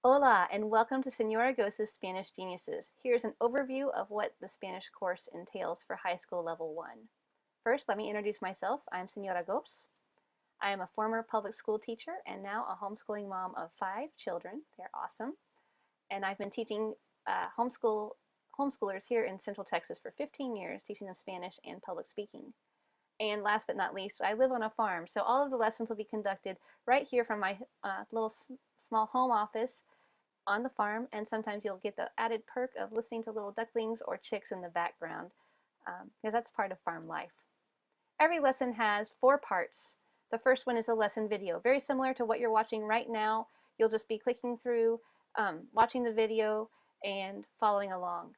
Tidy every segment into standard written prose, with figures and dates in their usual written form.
Hola, and welcome to Señora Gose's Spanish Geniuses. Here's an overview of what the Spanish course entails for high school level 1. First, let me introduce myself. I'm Señora Gose. I am a former public school teacher and now a homeschooling mom of 5 children. They're awesome. And I've been teaching homeschoolers here in Central Texas for 15 years, teaching them Spanish and public speaking. And last but not least, I live on a farm, so all of the lessons will be conducted right here from my little small home office on the farm, and sometimes you'll get the added perk of listening to little ducklings or chicks in the background, because that's part of farm life. Every lesson has 4 parts. The first one is the lesson video, very similar to what you're watching right now. You'll just be clicking through, watching the video, and following along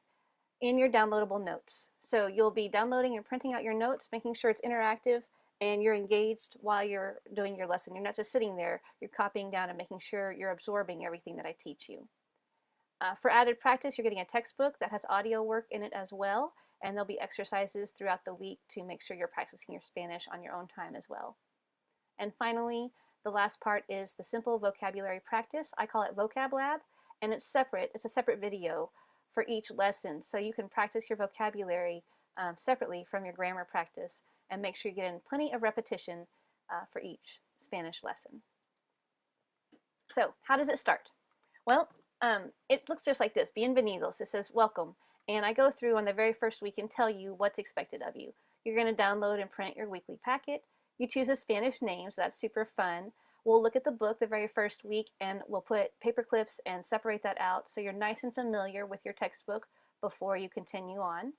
in your downloadable notes. So you'll be downloading and printing out your notes, making sure it's interactive and you're engaged while you're doing your lesson. You're not just sitting there, you're copying down and making sure you're absorbing everything that I teach you. For added practice, you're getting a textbook that has audio work in it as well, and there'll be exercises throughout the week to make sure you're practicing your Spanish on your own time as well. And finally, the last part is the simple vocabulary practice. I call it Vocab Lab, and it's separate. It's a separate video for each lesson, so you can practice your vocabulary separately from your grammar practice and make sure you get in plenty of repetition for each Spanish lesson. So how does it start? Well, it looks just like this. Bienvenidos. It says welcome. And I go through on the very first week and tell you what's expected of you. You're going to download and print your weekly packet. You choose a Spanish name, so that's super fun. We'll look at the book the very first week and we'll put paper clips and separate that out so you're nice and familiar with your textbook before you continue on.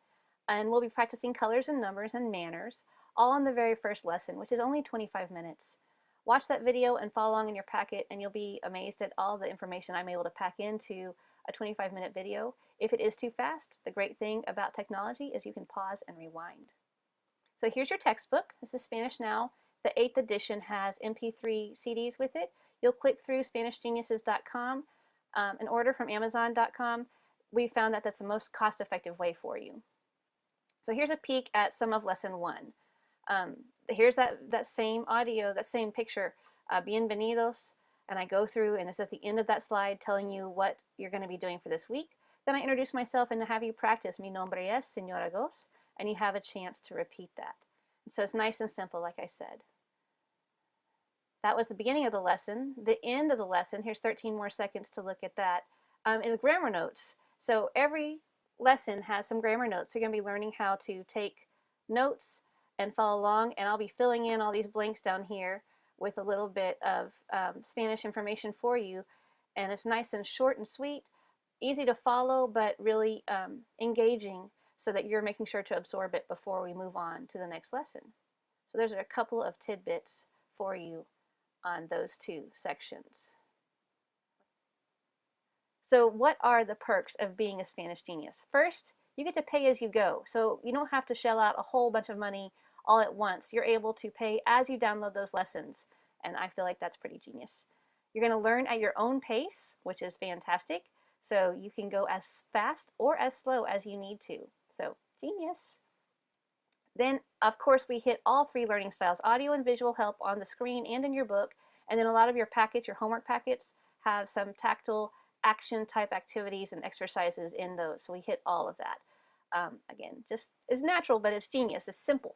And we'll be practicing colors and numbers and manners, all in the very first lesson, which is only 25 minutes. Watch that video and follow along in your packet and you'll be amazed at all the information I'm able to pack into a 25-minute video. If it is too fast, the great thing about technology is you can pause and rewind. So here's your textbook. This is Spanish Now. The 8th edition has MP3 CDs with it. You'll click through SpanishGeniuses.com and order from Amazon.com. We found that that's the most cost-effective way for you. So here's a peek at some of lesson 1. Here's that same audio, that same picture, bienvenidos, and I go through, and this is at the end of that slide telling you what you're going to be doing for this week. Then I introduce myself and have you practice, mi nombre es Señora Gose, and you have a chance to repeat that. So it's nice and simple, like I said. That was the beginning of the lesson. The end of the lesson, here's 13 more seconds to look at that, is grammar notes. So every lesson has some grammar notes. You're going to be learning how to take notes and follow along, and I'll be filling in all these blanks down here with a little bit of Spanish information for you, and it's nice and short and sweet, easy to follow, but really engaging so that you're making sure to absorb it before we move on to the next lesson. So there's a couple of tidbits for you on those 2 sections. So what are the perks of being a Spanish genius? First, you get to pay as you go. So you don't have to shell out a whole bunch of money all at once. You're able to pay as you download those lessons, and I feel like that's pretty genius. You're going to learn at your own pace, which is fantastic. So you can go as fast or as slow as you need to. So genius. Then, of course, we hit all 3 learning styles, audio and visual help on the screen and in your book. And then a lot of your packets, your homework packets, have some tactile action type activities and exercises in those. So we hit all of that. Again, just is natural, but it's genius. It's simple.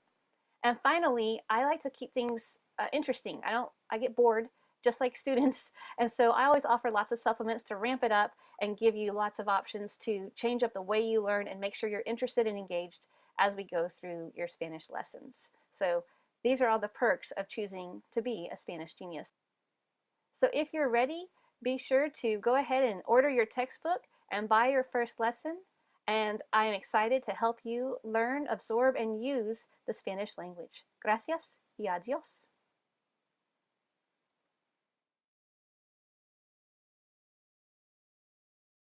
And finally, I like to keep things interesting. I get bored just like students. And so I always offer lots of supplements to ramp it up and give you lots of options to change up the way you learn and make sure you're interested and engaged as we go through your Spanish lessons. So these are all the perks of choosing to be a Spanish genius. So if you're ready, be sure to go ahead and order your textbook and buy your first lesson. And I'm excited to help you learn, absorb, and use the Spanish language. Gracias y adiós.